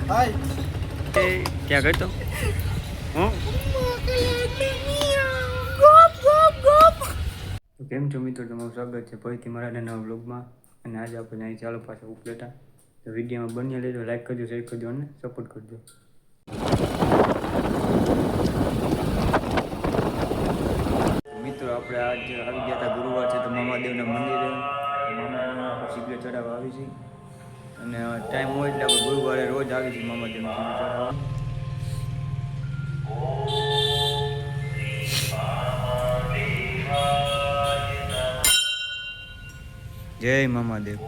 હાય क्या करते हो હું તો કેમ છો મિત્રો, તમારું સ્વાગત છે ફરીથી મારા નવા વ્લોગમાં. અને આજે આપણે અહીં ચાલો પાછા ઉપલેટા. તો વિડીયોમાં બન્યા લેજો, લાઈક કરજો, શેર કરજો અને સપોર્ટ કરજો. મિત્રો આપણે આજે આવી ગયા હતા, ગુરુવાર છે તો મામાદેવના મંદિરે. મામા શીઘ્ર ચડાવવા આવી છે અને ટાઈમ હોય એટલે આપણે ગુરુવારે રોજ આવી છે મામાદેવનું શીઘ્ર ચડાવવા. જય મામાદેવ.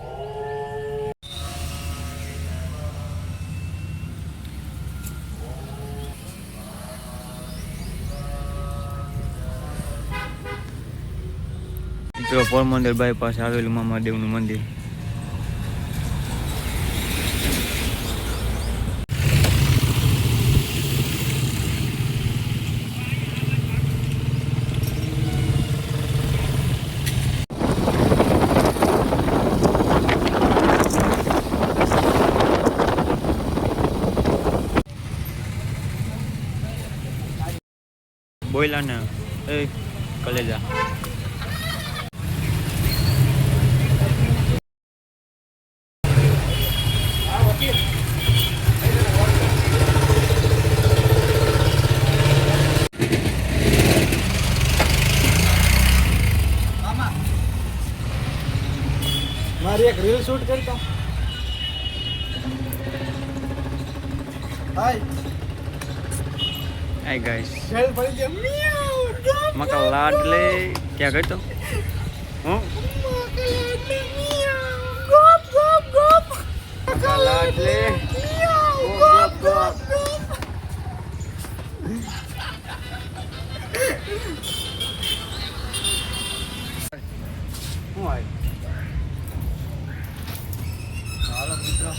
મિત્રો પોરબંદર બાયપાસ આવેલું મામાદેવનું મંદિર. બોયલા ને એ કલેજા. મારી એક રીલ શૂટ કરતો. હાય હાય ગાઈસ, ખેલ પડી ગયા. મિયાઉ મકા લાડલે ક્યાં કરતો હું ગોપ ગોપ ગોપ મકા લાડલે ગોપ ગોપ હું આય. હાલો મિત્રો.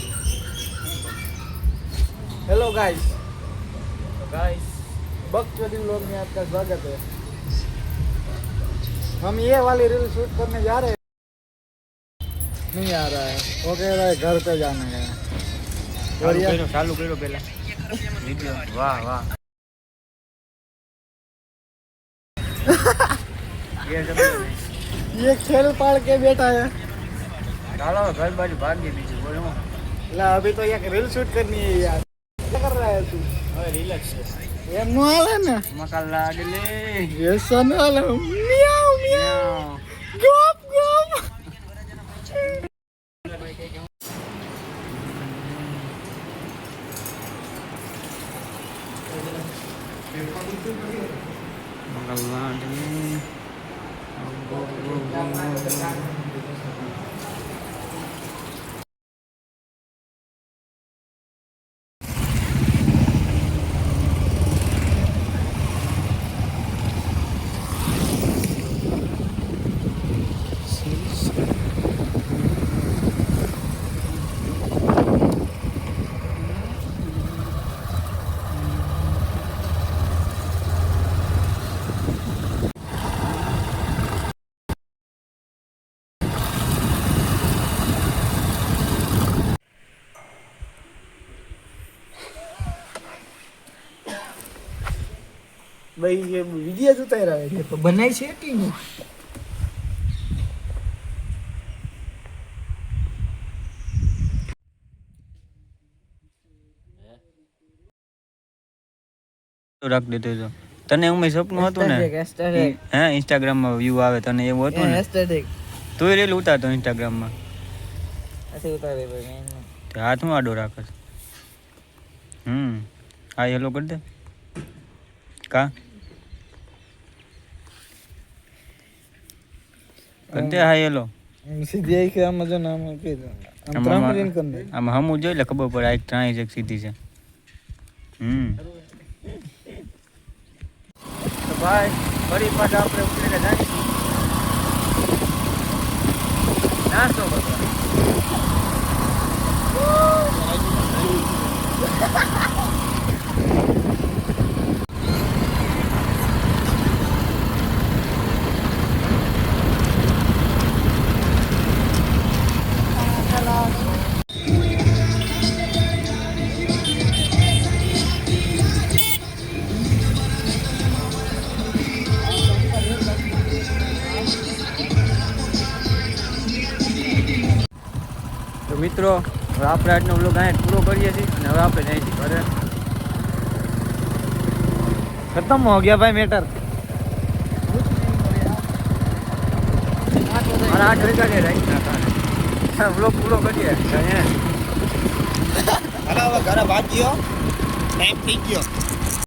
हेलो गाइस, गाइस बकचोदी व्लॉग में आपका स्वागत है. हम ये वाली रील शूट करने जा रहे हैं. नहीं आ रहा है, वो कह रहा है घर पे जाना है. ચાલુ કર્યો પેલા વિડિયો. વાહ વાહ. ये खेल पाड़ के बैठा है. ચાલો ઘર બાજુ ભાગીએ બીજું બોલો. ला अभी तो ये रील शूट करनी है यार. क्या कर रहा है तू? હવે રિલેક્સ છે. એમ નો હાલે ને. મકા લાડલે વ્યસન હાલે. મિયાઉ મિયાઉ ગોપ ગોપ. મકા લાડલે ભાઈ ये वीडियो जो उतार रहा है तो बनाई છે કે નહીં? રાખ દેતો તો તને એવું સપનું હતું ને હે ઇન્સ્ટાગ્રામ માં વ્યૂ આવે તને એવું હતું ને તું રીલ ઉતારતો ઇન્સ્ટાગ્રામ માં ઉતારે ભાઈ મેં તે હાથમાં આડો રાખે. હા હેલો કરી દે કા કરી દે. હા હેલો સીધી આઈ કે આમાં જો નામ કહી દો. આમ ટ્રાન્સફર કરને આમાં હમું જોઈ લે ખબર પડે આ એક ટ્રાય છે સીધી છે. તો ભાઈ ફરી પાછા આપણે ઉતરીને જઈશું નાસ્તો કરવા. મિત્રો હવે આપણે આજનો વ્લોગ અહીંયા પૂરો કરીએ છીએ અને હવે આપણે જઈએ છીએ ઘરે. खत्म हो गया भाई मैटर. મારા 8 વાગ્યા કે રાઈટના વ્લોગ પૂરો કરીએ અહીંયા. હાલો હવે ઘરે ભાગ્યો ટાઈમ થઈ ગયો.